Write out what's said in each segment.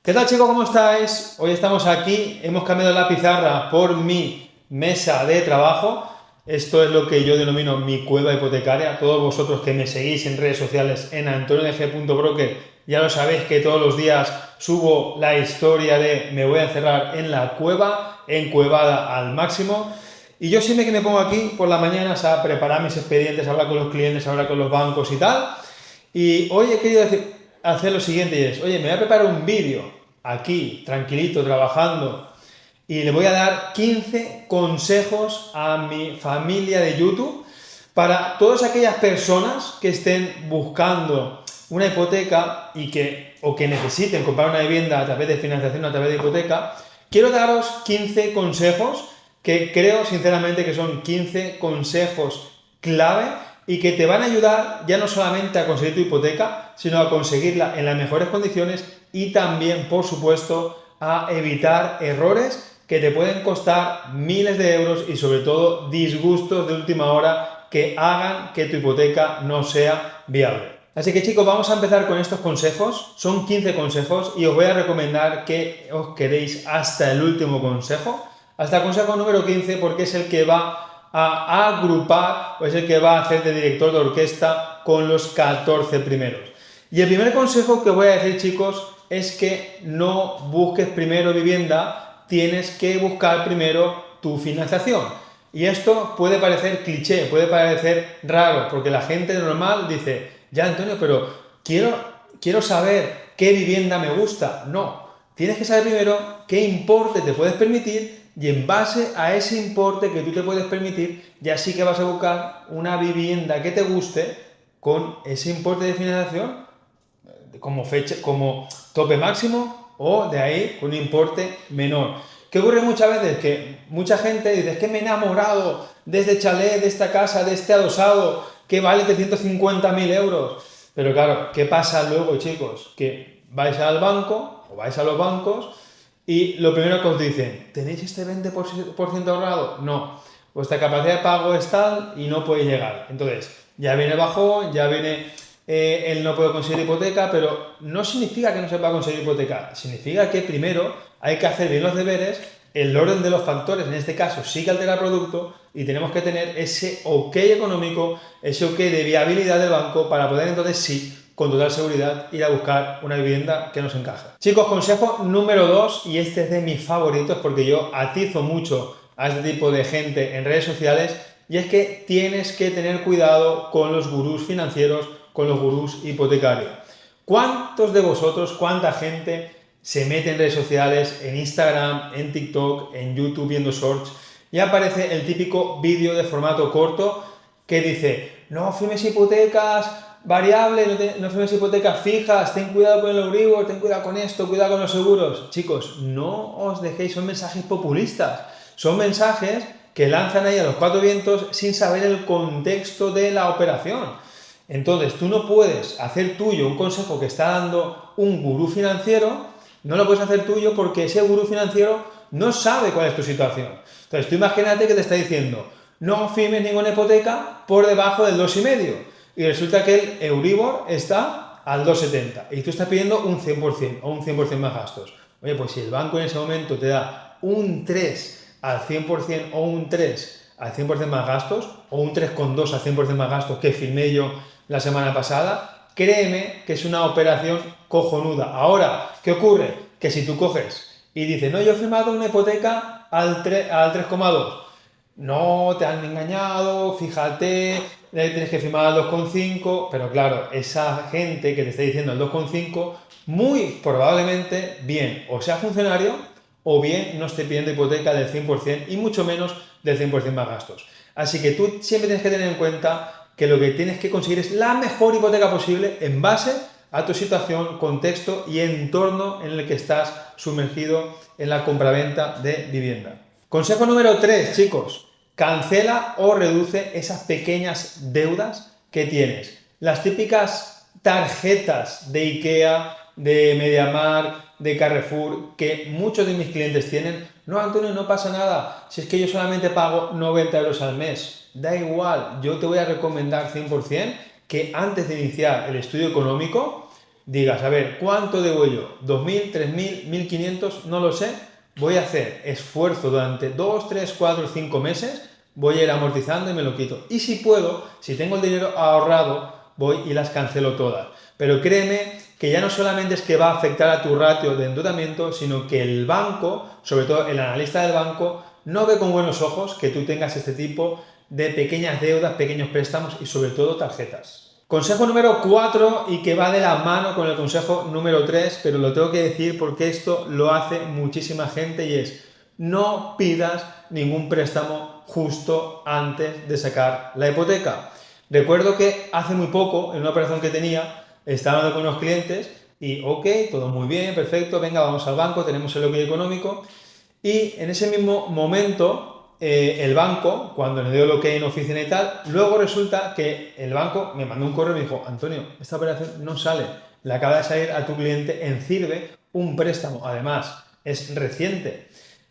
¿Qué tal, chicos? ¿Cómo estáis? Hoy estamos aquí, hemos cambiado la pizarra por mi mesa de trabajo. Esto es lo que yo denomino mi cueva hipotecaria. Todos vosotros que me seguís en redes sociales en antoniodg.broker ya lo sabéis que todos los días subo la historia de me voy a encerrar en la cueva, encuevada al máximo. Y yo siempre que me pongo aquí por las mañanas a preparar mis expedientes, a hablar con los clientes, a hablar con los bancos y tal. Y hoy he querido hacer lo siguiente y es, oye, me voy a preparar un vídeo aquí, tranquilito, trabajando, y le voy a dar 15 consejos a mi familia de YouTube para todas aquellas personas que estén buscando una hipoteca o que necesiten comprar una vivienda a través de financiación, a través de hipoteca. Quiero daros 15 consejos que creo sinceramente que son 15 consejos clave y que te van a ayudar ya no solamente a conseguir tu hipoteca, sino a conseguirla en las mejores condiciones y también, por supuesto, a evitar errores que te pueden costar miles de euros y sobre todo disgustos de última hora que hagan que tu hipoteca no sea viable. Así que, chicos, vamos a empezar con estos consejos. Son 15 consejos y os voy a recomendar que os quedéis hasta el último consejo, hasta el consejo número 15, porque es el que va a agrupar o es el que va a hacer de director de orquesta con los 14 primeros. Y el primer consejo que voy a decir, chicos, es que no busques primero vivienda, tienes que buscar primero tu financiación. Y esto puede parecer cliché, puede parecer raro, porque la gente normal dice, ya Antonio, pero quiero saber qué vivienda me gusta. No, tienes que saber primero qué importe te puedes permitir y en base a ese importe que tú te puedes permitir, ya sí que vas a buscar una vivienda que te guste con ese importe de financiación como tope máximo o de ahí con un importe menor. ¿Qué ocurre muchas veces? Que mucha gente dice, es que me he enamorado de este chalet, de esta casa, de este adosado que vale 350.000 euros. Pero claro, ¿qué pasa luego, chicos? Que vais al banco o vais a los bancos y lo primero que os dicen, ¿tenéis este 20% ahorrado? No, vuestra capacidad de pago es tal y no podéis llegar. Entonces, ya viene el bajón, ya viene el no puedo conseguir hipoteca, pero no significa que no se pueda conseguir hipoteca. Significa que primero hay que hacer bien los deberes, el orden de los factores, en este caso sí que altera el producto y tenemos que tener ese ok económico, ese ok de viabilidad del banco para poder entonces sí, con total seguridad, ir a buscar una vivienda que nos encaje. Chicos, consejo número 2, y este es de mis favoritos porque yo atizo mucho a este tipo de gente en redes sociales, y es que tienes que tener cuidado con los gurús financieros, con los gurús hipotecarios. ¿Cuántos de vosotros, cuánta gente se mete en redes sociales, en Instagram, en TikTok, en YouTube viendo shorts y aparece el típico vídeo de formato corto que dice, no firmes hipotecas variables, no firmes hipotecas fijas, ten cuidado con el Euribor, ten cuidado con esto, cuidado con los seguros? Chicos, no os dejéis, son mensajes populistas, son mensajes que lanzan ahí a los cuatro vientos sin saber el contexto de la operación. Entonces, tú no puedes hacer tuyo un consejo que está dando un gurú financiero, no lo puedes hacer tuyo porque ese gurú financiero no sabe cuál es tu situación. Entonces, tú imagínate que te está diciendo, no firmes ninguna hipoteca por debajo del 2,5 y resulta que el Euribor está al 2,70 y tú estás pidiendo un 100% o un 100% más gastos. Oye, pues si el banco en ese momento te da un 3 al 100% o un 3 al 100% más gastos o un 3,2 al 100% más gastos que firmé yo la semana pasada, créeme que es una operación cojonuda. Ahora, ¿qué ocurre? Que si tú coges y dices, no, yo he firmado una hipoteca al 3,2, no, te han engañado, fíjate, tienes que firmar al 2,5, pero claro, esa gente que te está diciendo el 2,5, muy probablemente, bien, o sea funcionario, o bien no esté pidiendo hipoteca del 100% y mucho menos del 100% más gastos. Así que tú siempre tienes que tener en cuenta que lo que tienes que conseguir es la mejor hipoteca posible en base a tu situación, contexto y entorno en el que estás sumergido en la compraventa de vivienda. Consejo número 3, chicos. Cancela o reduce esas pequeñas deudas que tienes. Las típicas tarjetas de IKEA, de MediaMarkt, de Carrefour, que muchos de mis clientes tienen. No, Antonio, no pasa nada. Si es que yo solamente pago 90 euros al mes. Da igual, yo te voy a recomendar 100% que antes de iniciar el estudio económico, digas, a ver, ¿cuánto debo yo? ¿2.000, 3.000, 1.500? No lo sé. Voy a hacer esfuerzo durante 2, 3, 4, 5 meses, voy a ir amortizando y me lo quito. Y si puedo, si tengo el dinero ahorrado, voy y las cancelo todas. Pero créeme que ya no solamente es que va a afectar a tu ratio de endeudamiento, sino que el banco, sobre todo el analista del banco, no ve con buenos ojos que tú tengas este tipo de pequeñas deudas, pequeños préstamos y sobre todo tarjetas. Consejo número 4 y que va de la mano con el consejo número 3, pero lo tengo que decir porque esto lo hace muchísima gente y es: no pidas ningún préstamo justo antes de sacar la hipoteca. Recuerdo que hace muy poco, en una operación que tenía, estaba hablando con unos clientes y ok, todo muy bien, perfecto, venga, vamos al banco, tenemos el OK económico y en ese mismo momento el banco, cuando le dio el OK en oficina y tal, luego resulta que el banco me mandó un correo y me dijo: Antonio, esta operación no sale, le acaba de salir a tu cliente en Cirbe un préstamo, además es reciente.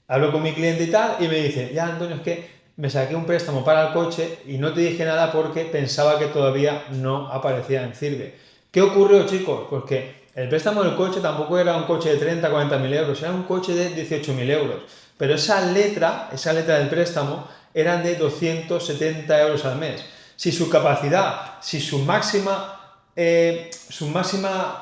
Hablo con mi cliente y tal y me dice: ya Antonio, es que me saqué un préstamo para el coche y no te dije nada porque pensaba que todavía no aparecía en Cirbe. ¿Qué ocurrió, chicos? Pues que el préstamo del coche tampoco era un coche de 30, 40 mil euros, era un coche de 18.000 euros. Pero esa letra del préstamo eran de 270 euros al mes. Si su capacidad, si su máxima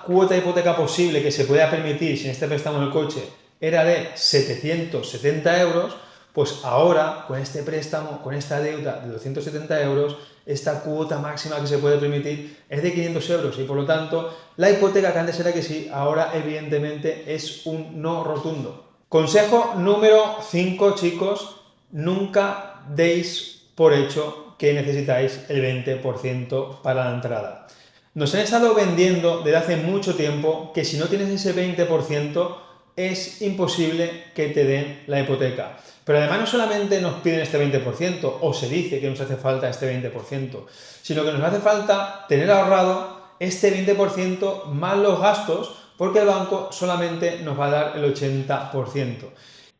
cuota de hipoteca posible que se podía permitir sin este préstamo del coche era de 770 euros, pues ahora con este préstamo, con esta deuda de 270 euros, esta cuota máxima que se puede permitir es de 500 euros y por lo tanto la hipoteca que antes era que sí, ahora evidentemente es un no rotundo. Consejo número 5, chicos: nunca deis por hecho que necesitáis el 20% para la entrada. Nos han estado vendiendo desde hace mucho tiempo que si no tienes ese 20% es imposible que te den la hipoteca. Pero además no solamente nos piden este 20%, o se dice que nos hace falta este 20%, sino que nos hace falta tener ahorrado este 20% más los gastos, porque el banco solamente nos va a dar el 80%.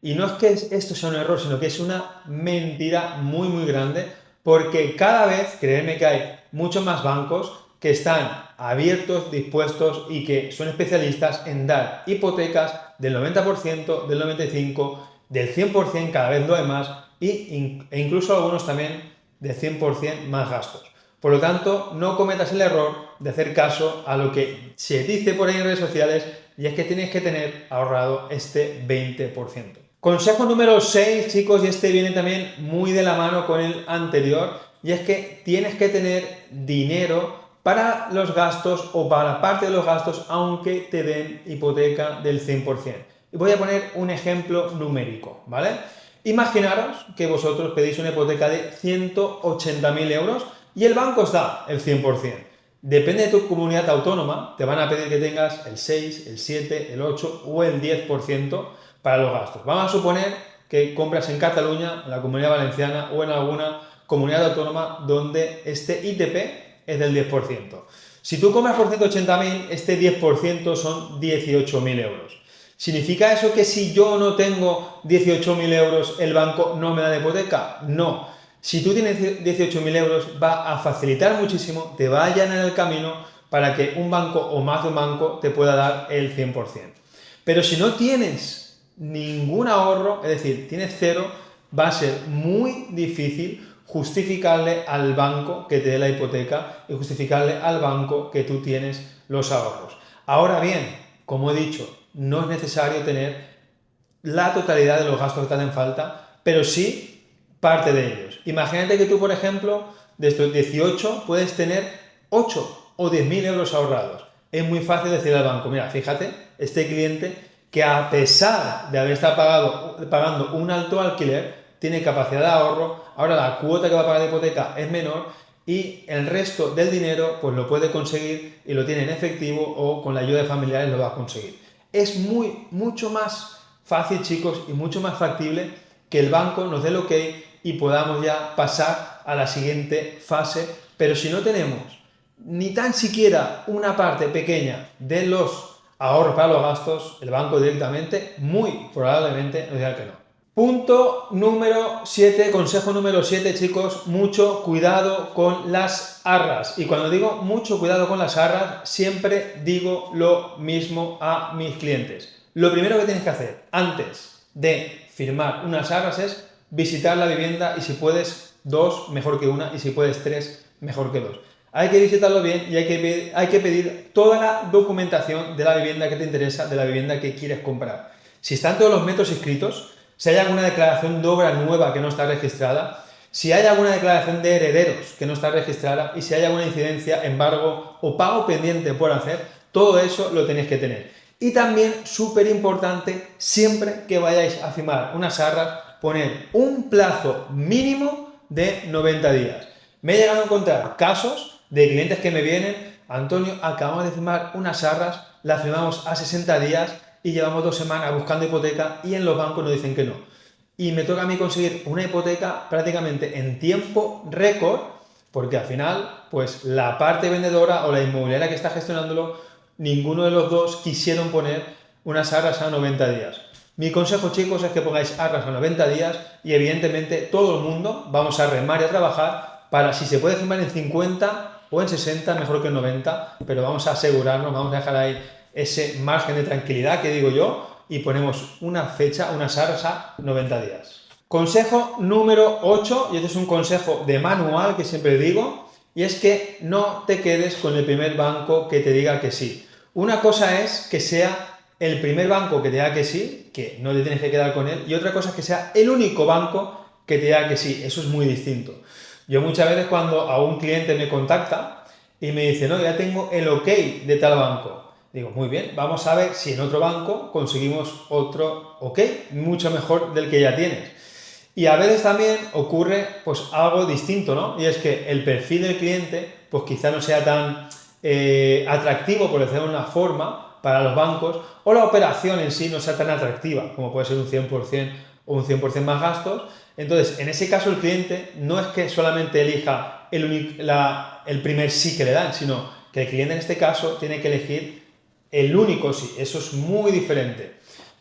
Y no es que esto sea un error, sino que es una mentira muy muy grande, porque cada vez, créeme que hay muchos más bancos que están abiertos, dispuestos y que son especialistas en dar hipotecas del 90%, del 95%, del 100%, cada vez lo hay más, e incluso algunos también del 100% más gastos. Por lo tanto, no cometas el error de hacer caso a lo que se dice por ahí en redes sociales, y es que tienes que tener ahorrado este 20%. Consejo número 6, chicos, y este viene también muy de la mano con el anterior, y es que tienes que tener dinero para los gastos o para parte de los gastos, aunque te den hipoteca del 100%. Y voy a poner un ejemplo numérico, ¿vale? Imaginaros que vosotros pedís una hipoteca de 180.000 euros y el banco os da el 100%. Depende de tu comunidad autónoma, te van a pedir que tengas el 6, el 7, el 8 o el 10% para los gastos. Vamos a suponer que compras en Cataluña, en la Comunidad Valenciana o en alguna comunidad autónoma donde este ITP es del 10%. Si tú compras por 180.000, este 10% son 18.000 euros. ¿Significa eso que si yo no tengo 18.000 euros, el banco no me da la hipoteca? No. Si tú tienes 18.000 euros, va a facilitar muchísimo, te va a allanar el camino para que un banco o más de un banco te pueda dar el 100%. Pero si no tienes ningún ahorro, es decir, tienes cero, va a ser muy difícil justificarle al banco que te dé la hipoteca y justificarle al banco que tú tienes los ahorros. Ahora bien, como he dicho, no es necesario tener la totalidad de los gastos que te hacen falta, pero sí parte de ellos. Imagínate que tú, por ejemplo, de estos 18 puedes tener 8 o 10.000 euros ahorrados. Es muy fácil decirle al banco: mira, fíjate, este cliente que a pesar de haber estado pagando un alto alquiler, tiene capacidad de ahorro, ahora la cuota que va a pagar de hipoteca es menor y el resto del dinero pues lo puede conseguir y lo tiene en efectivo o con la ayuda de familiares lo va a conseguir. Es mucho más fácil, chicos, y mucho más factible que el banco nos dé el OK y podamos ya pasar a la siguiente fase, pero si no tenemos ni tan siquiera una parte pequeña de los ahorros para los gastos, el banco directamente, muy probablemente nos diga que no. Punto número 7, consejo número 7, chicos, mucho cuidado con las arras. Y cuando digo mucho cuidado con las arras, siempre digo lo mismo a mis clientes. Lo primero que tienes que hacer antes de firmar unas arras es visitar la vivienda y si puedes 2, mejor que una, y si puedes 3, mejor que 2. Hay que visitarlo bien y hay que pedir toda la documentación de la vivienda que te interesa, de la vivienda que quieres comprar. Si están todos los metros inscritos, si hay alguna declaración de obra nueva que no está registrada, si hay alguna declaración de herederos que no está registrada y si hay alguna incidencia, embargo o pago pendiente por hacer, todo eso lo tenéis que tener. Y también, súper importante, siempre que vayáis a firmar unas arras, poner un plazo mínimo de 90 días. Me he llegado a encontrar casos de clientes que me vienen: Antonio, acabamos de firmar unas arras, las firmamos a 60 días y llevamos 2 semanas buscando hipoteca y en los bancos nos dicen que no. Y me toca a mí conseguir una hipoteca prácticamente en tiempo récord, porque al final, pues la parte vendedora o la inmobiliaria que está gestionándolo, ninguno de los dos quisieron poner unas arras a 90 días. Mi consejo, chicos, es que pongáis arras a 90 días y evidentemente todo el mundo vamos a remar y a trabajar para, si se puede firmar en 50 o en 60, mejor que en 90, pero vamos a asegurarnos, vamos a dejar ahí ese margen de tranquilidad que digo yo y ponemos una fecha, unas arras a 90 días. Consejo número 8, y este es un consejo de manual que siempre digo, y es que no te quedes con el primer banco que te diga que sí. Una cosa es que sea el primer banco que te diga que sí, que no te tienes que quedar con él, y otra cosa es que sea el único banco que te diga que sí. Eso es muy distinto. Yo muchas veces cuando a un cliente me contacta y me dice, no, ya tengo el ok de tal banco, digo, muy bien, vamos a ver si en otro banco conseguimos otro ok, mucho mejor del que ya tienes. Y a veces también ocurre pues algo distinto, ¿no? Y es que el perfil del cliente pues quizá no sea tan atractivo, por decirlo de una forma, para los bancos, o la operación en sí no sea tan atractiva, como puede ser un 100% o un 100% más gastos. Entonces, en ese caso el cliente no es que solamente elija el primer sí que le dan, sino que el cliente en este caso tiene que elegir el único sí. Eso es muy diferente.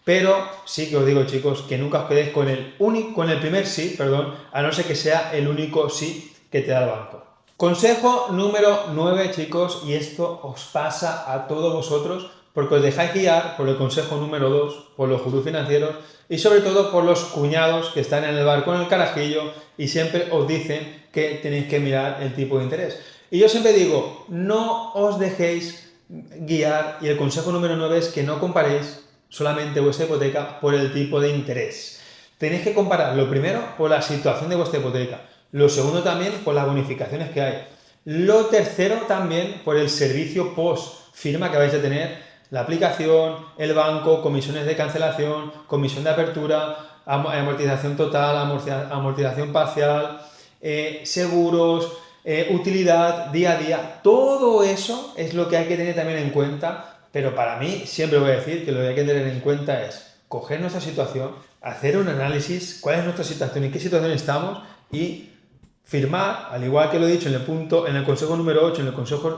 Pero sí que os digo, chicos, que nunca os quedéis con el primer sí, perdón, a no ser que sea el único sí que te da el banco. Consejo número 9, chicos, y esto os pasa a todos vosotros porque os dejáis guiar por el consejo número 2, por los gurús financieros y sobre todo por los cuñados que están en el bar con el carajillo y siempre os dicen que tenéis que mirar el tipo de interés. Y yo siempre digo, no os dejéis guiar, y el consejo número 9 es que no comparéis solamente vuestra hipoteca por el tipo de interés. Tenéis que comparar lo primero por la situación de vuestra hipoteca, lo segundo también por las bonificaciones que hay, lo tercero también por el servicio post firma que vais a tener, la aplicación, el banco, comisiones de cancelación, comisión de apertura, amortización total, amortización parcial, seguros, utilidad, día a día. Todo eso es lo que hay que tener también en cuenta. Pero para mí, siempre voy a decir que lo que hay que tener en cuenta es coger nuestra situación, hacer un análisis, cuál es nuestra situación, en qué situación estamos y firmar, al igual que lo he dicho en el consejo número 8,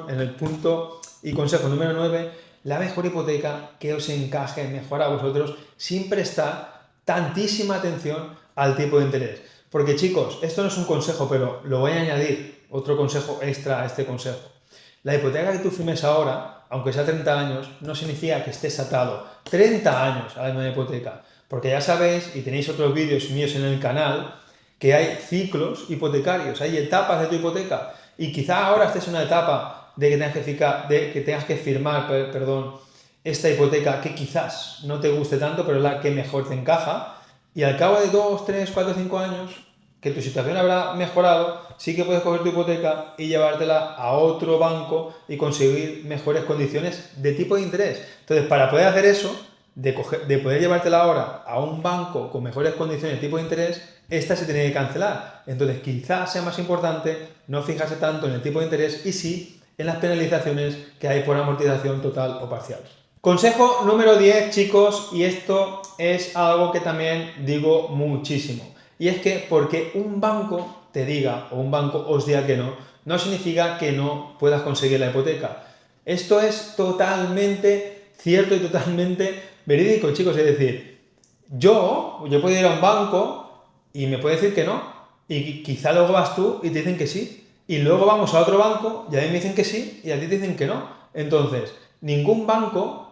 en el punto y consejo número 9, la mejor hipoteca que os encaje mejor a vosotros sin prestar tantísima atención al tipo de interés. Porque, chicos, esto no es un consejo, pero lo voy a añadir, otro consejo extra a este consejo. La hipoteca que tú firmes ahora, aunque sea 30 años, no significa que estés atado 30 años a la misma hipoteca. Porque ya sabéis, y tenéis otros vídeos míos en el canal, que hay ciclos hipotecarios, hay etapas de tu hipoteca. Y quizá ahora estés en una etapa de que tengas que firmar esta hipoteca que quizás no te guste tanto, pero es la que mejor te encaja. Y al cabo de 2, 3, 4, 5 años, que tu situación habrá mejorado, sí que puedes coger tu hipoteca y llevártela a otro banco y conseguir mejores condiciones de tipo de interés. Entonces, para poder hacer eso, de poder llevártela ahora a un banco con mejores condiciones de tipo de interés, esta se tiene que cancelar. Entonces, quizás sea más importante no fijarse tanto en el tipo de interés y sí en las penalizaciones que hay por amortización total o parcial. Consejo número 10, chicos, y esto es algo que también digo muchísimo. Y es que porque un banco te diga o un banco os diga que no, no significa que no puedas conseguir la hipoteca. Esto es totalmente cierto y totalmente verídico, chicos. Es decir, Yo puedo ir a un banco y me puede decir que no, y quizá luego vas tú y te dicen que sí, y luego vamos a otro banco y a mí me dicen que sí y a ti te dicen que no. Entonces, ningún banco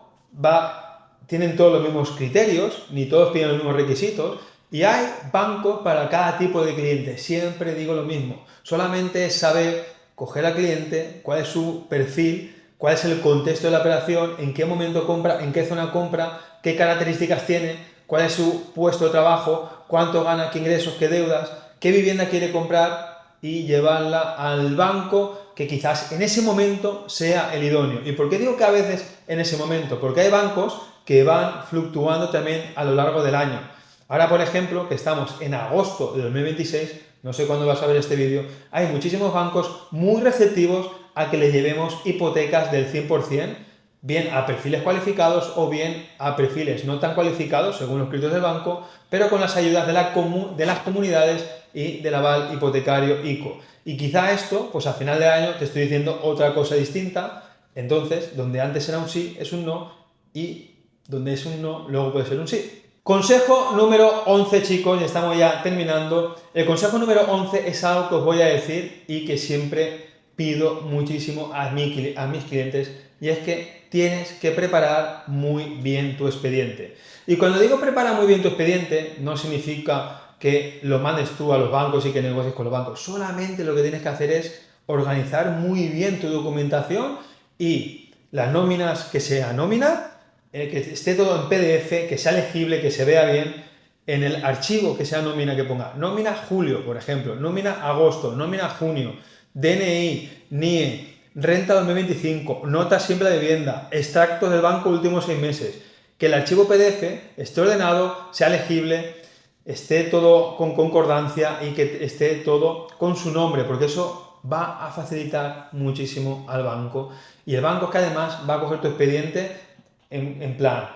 tienen todos los mismos criterios, ni todos piden los mismos requisitos, y hay bancos para cada tipo de cliente. Siempre digo lo mismo, solamente es saber coger al cliente, cuál es su perfil, cuál es el contexto de la operación, en qué momento compra, en qué zona compra, qué características tiene, cuál es su puesto de trabajo, cuánto gana, qué ingresos, qué deudas, qué vivienda quiere comprar y llevarla al banco que quizás en ese momento sea el idóneo. ¿Y por qué digo que a veces en ese momento? Porque hay bancos que van fluctuando también a lo largo del año. Ahora, por ejemplo, que estamos en agosto de 2026, no sé cuándo vas a ver este vídeo, hay muchísimos bancos muy receptivos a que le llevemos hipotecas del 100%, bien a perfiles cualificados o bien a perfiles no tan cualificados, según los criterios del banco, pero con las ayudas de las comunidades y del aval hipotecario ICO. Y quizá esto, pues al final del año te estoy diciendo otra cosa distinta, entonces, donde antes era un sí, es un no, y donde es un no, luego puede ser un sí. Consejo número 11, chicos, y estamos ya terminando. El consejo número 11 es algo que os voy a decir y que siempre pido muchísimo a mis clientes, y es que tienes que preparar muy bien tu expediente. Y cuando digo prepara muy bien tu expediente, no significa que lo mandes tú a los bancos y que negocies con los bancos. Solamente lo que tienes que hacer es organizar muy bien tu documentación y las nóminas que sea nómina, que esté todo en PDF, que sea legible, que se vea bien. En el archivo que sea nómina, que ponga nómina julio, por ejemplo, nómina agosto, nómina junio, DNI, NIE, renta 2025, nota siempre de vivienda, extractos del banco últimos 6 meses. Que el archivo PDF esté ordenado, sea legible, esté todo con concordancia y que esté todo con su nombre, porque eso va a facilitar muchísimo al banco. Y el banco es que además va a coger tu expediente en plan,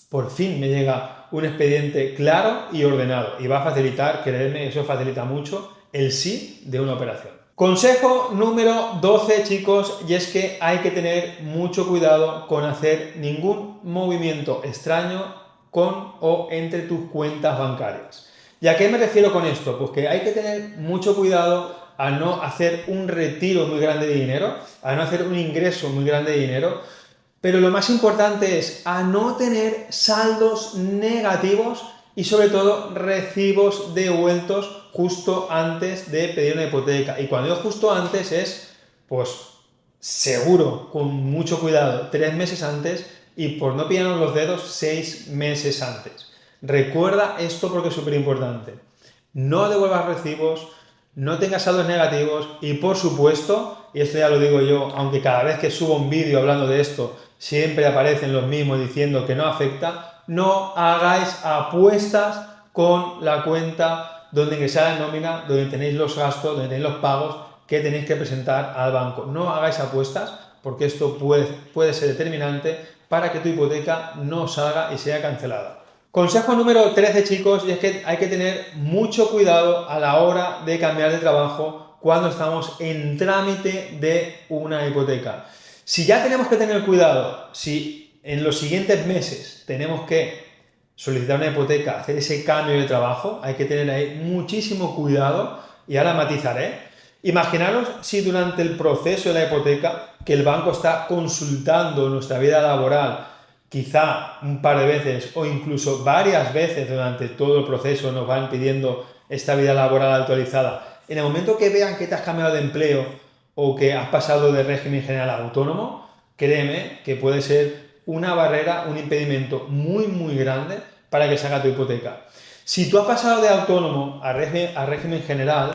por fin me llega un expediente claro y ordenado, y va a facilitar, creedme, eso facilita mucho el sí de una operación. Consejo número 12, chicos, y es que hay que tener mucho cuidado con hacer ningún movimiento extraño con o entre tus cuentas bancarias. ¿Y a qué me refiero con esto? Pues que hay que tener mucho cuidado a no hacer un retiro muy grande de dinero, a no hacer un ingreso muy grande de dinero, pero lo más importante es a no tener saldos negativos y sobre todo recibos devueltos justo antes de pedir una hipoteca. Y cuando digo justo antes es, pues, seguro, con mucho cuidado, 3 meses antes, y por no pillarnos los dedos, 6 meses antes. Recuerda esto porque es súper importante. No devuelvas recibos, no tengas saldos negativos y, por supuesto, y esto ya lo digo yo, aunque cada vez que subo un vídeo hablando de esto siempre aparecen los mismos diciendo que no afecta, no hagáis apuestas con la cuenta donde ingresáis la nómina, donde tenéis los gastos, donde tenéis los pagos que tenéis que presentar al banco. No hagáis apuestas porque esto puede ser determinante para que tu hipoteca no salga y sea cancelada. Consejo número 13, chicos, y es que hay que tener mucho cuidado a la hora de cambiar de trabajo cuando estamos en trámite de una hipoteca. Si ya tenemos que tener cuidado, si en los siguientes meses tenemos que solicitar una hipoteca, hacer ese cambio de trabajo, hay que tener ahí muchísimo cuidado, y ahora matizaré. Imaginaros si durante el proceso de la hipoteca, que el banco está consultando nuestra vida laboral, quizá un par de veces o incluso varias veces durante todo el proceso nos van pidiendo esta vida laboral actualizada. En el momento que vean que te has cambiado de empleo o que has pasado de régimen general a autónomo, créeme que puede ser una barrera, un impedimento muy, muy grande para que se haga tu hipoteca. Si tú has pasado de autónomo a régimen general,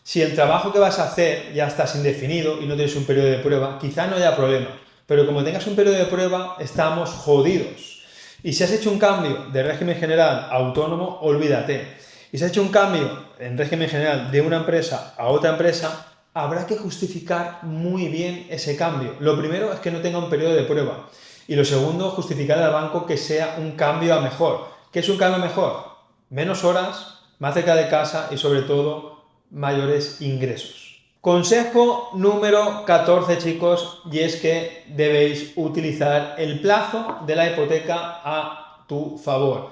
si el trabajo que vas a hacer ya estás indefinido y no tienes un periodo de prueba, quizá no haya problema. Pero como tengas un periodo de prueba, estamos jodidos. Y si has hecho un cambio de régimen general a autónomo, olvídate. Y si has hecho un cambio en régimen general de una empresa a otra empresa, habrá que justificar muy bien ese cambio. Lo primero es que no tenga un periodo de prueba. Y lo segundo, justificar al banco que sea un cambio a mejor. ¿Qué es un cambio a mejor? Menos horas, más cerca de casa y sobre todo mayores ingresos. Consejo número 14, chicos, y es que debéis utilizar el plazo de la hipoteca a tu favor.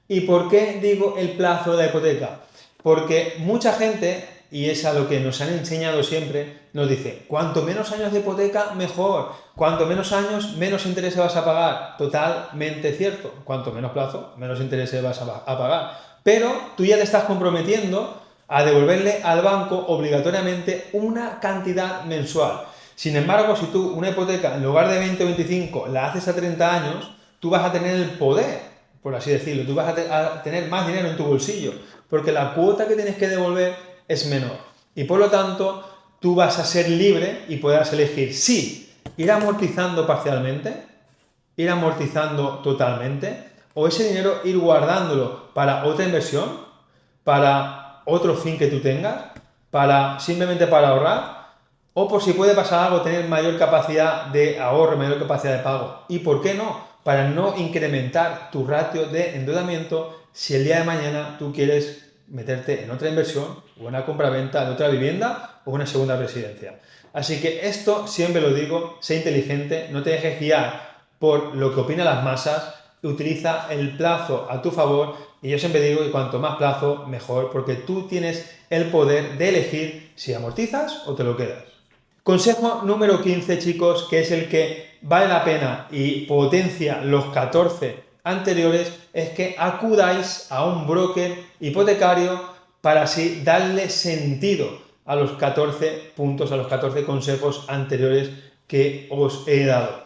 ¿Y por qué digo el plazo de la hipoteca? Porque mucha gente, y es a lo que nos han enseñado siempre, nos dice, cuanto menos años de hipoteca, mejor. Cuanto menos años, menos intereses vas a pagar. Totalmente cierto. Cuanto menos plazo, menos intereses vas a pagar. Pero tú ya te estás comprometiendo a devolverle al banco obligatoriamente una cantidad mensual. Sin embargo, si tú una hipoteca en lugar de 20 o 25 la haces a 30 años, tú vas a tener el poder, por así decirlo, tú vas a tener más dinero en tu bolsillo, porque la cuota que tienes que devolver es menor. Y por lo tanto, tú vas a ser libre y podrás elegir si ir amortizando parcialmente, ir amortizando totalmente, o ese dinero ir guardándolo para otra inversión, para otro fin que tú tengas, simplemente para ahorrar, o por si puede pasar algo, tener mayor capacidad de ahorro, mayor capacidad de pago. ¿Y por qué no? Para no incrementar tu ratio de endeudamiento si el día de mañana tú quieres meterte en otra inversión o una compra-venta de otra vivienda o una segunda residencia. Así que esto siempre lo digo, sé inteligente, no te dejes guiar por lo que opinan las masas, utiliza el plazo a tu favor y yo siempre digo que cuanto más plazo mejor porque tú tienes el poder de elegir si amortizas o te lo quedas. Consejo número 15, chicos, que es el que vale la pena y potencia los 14 anteriores, es que acudáis a un broker hipotecario para así darle sentido a los 14 puntos, a los 14 consejos anteriores que os he dado.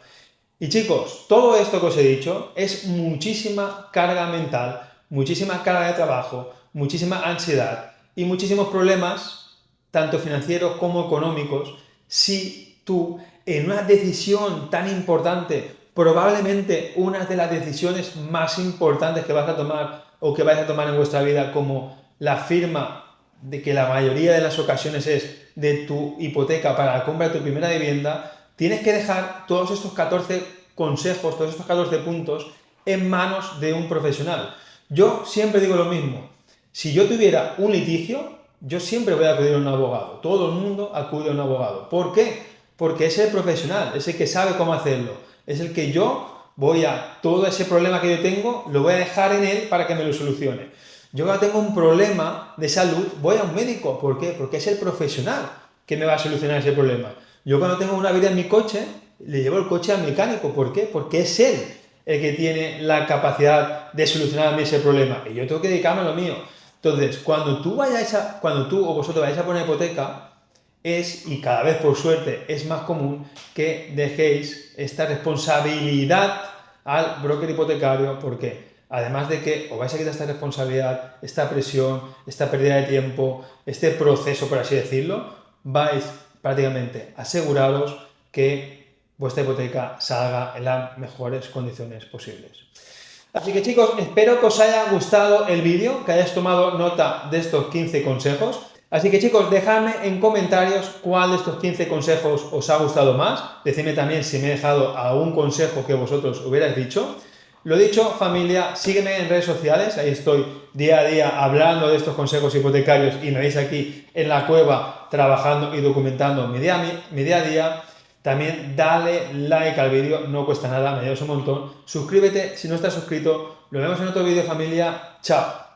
Y chicos, todo esto que os he dicho es muchísima carga mental, muchísima carga de trabajo, muchísima ansiedad y muchísimos problemas, tanto financieros como económicos, si tú en una decisión tan importante, probablemente una de las decisiones más importantes que vas a tomar o que vais a tomar en vuestra vida, como la firma de que la mayoría de las ocasiones es de tu hipoteca para la compra de tu primera vivienda, tienes que dejar todos estos 14 consejos, todos estos 14 puntos en manos de un profesional. Yo siempre digo lo mismo, si yo tuviera un litigio, yo siempre voy a acudir a un abogado. Todo el mundo acude a un abogado. ¿Por qué? Porque es el profesional, es el que sabe cómo hacerlo. Es el que yo voy a, todo ese problema que yo tengo, lo voy a dejar en él para que me lo solucione. Yo cuando tengo un problema de salud, voy a un médico. ¿Por qué? Porque es el profesional que me va a solucionar ese problema. Yo cuando tengo una avería en mi coche, le llevo el coche al mecánico. ¿Por qué? Porque es él el que tiene la capacidad de solucionar a mí ese problema. Y yo tengo que dedicarme a lo mío. Entonces, cuando tú o vosotros vayáis a poner hipoteca, y cada vez por suerte es más común que dejéis esta responsabilidad al broker hipotecario, porque además de que os vais a quitar esta responsabilidad, esta presión, esta pérdida de tiempo, este proceso, por así decirlo, vais prácticamente aseguraros que vuestra hipoteca salga en las mejores condiciones posibles. Así que chicos, espero que os haya gustado el vídeo, que hayáis tomado nota de estos 15 consejos. Así que chicos, dejadme en comentarios cuál de estos 15 consejos os ha gustado más. Decidme también si me he dejado algún consejo que vosotros hubierais dicho. Lo dicho, familia, sígueme en redes sociales, ahí estoy día a día hablando de estos consejos hipotecarios y me veis aquí en la cueva trabajando y documentando mi día a día. También dale like al vídeo, no cuesta nada, me ayudas un montón. Suscríbete si no estás suscrito. Nos vemos en otro vídeo, familia. Chao.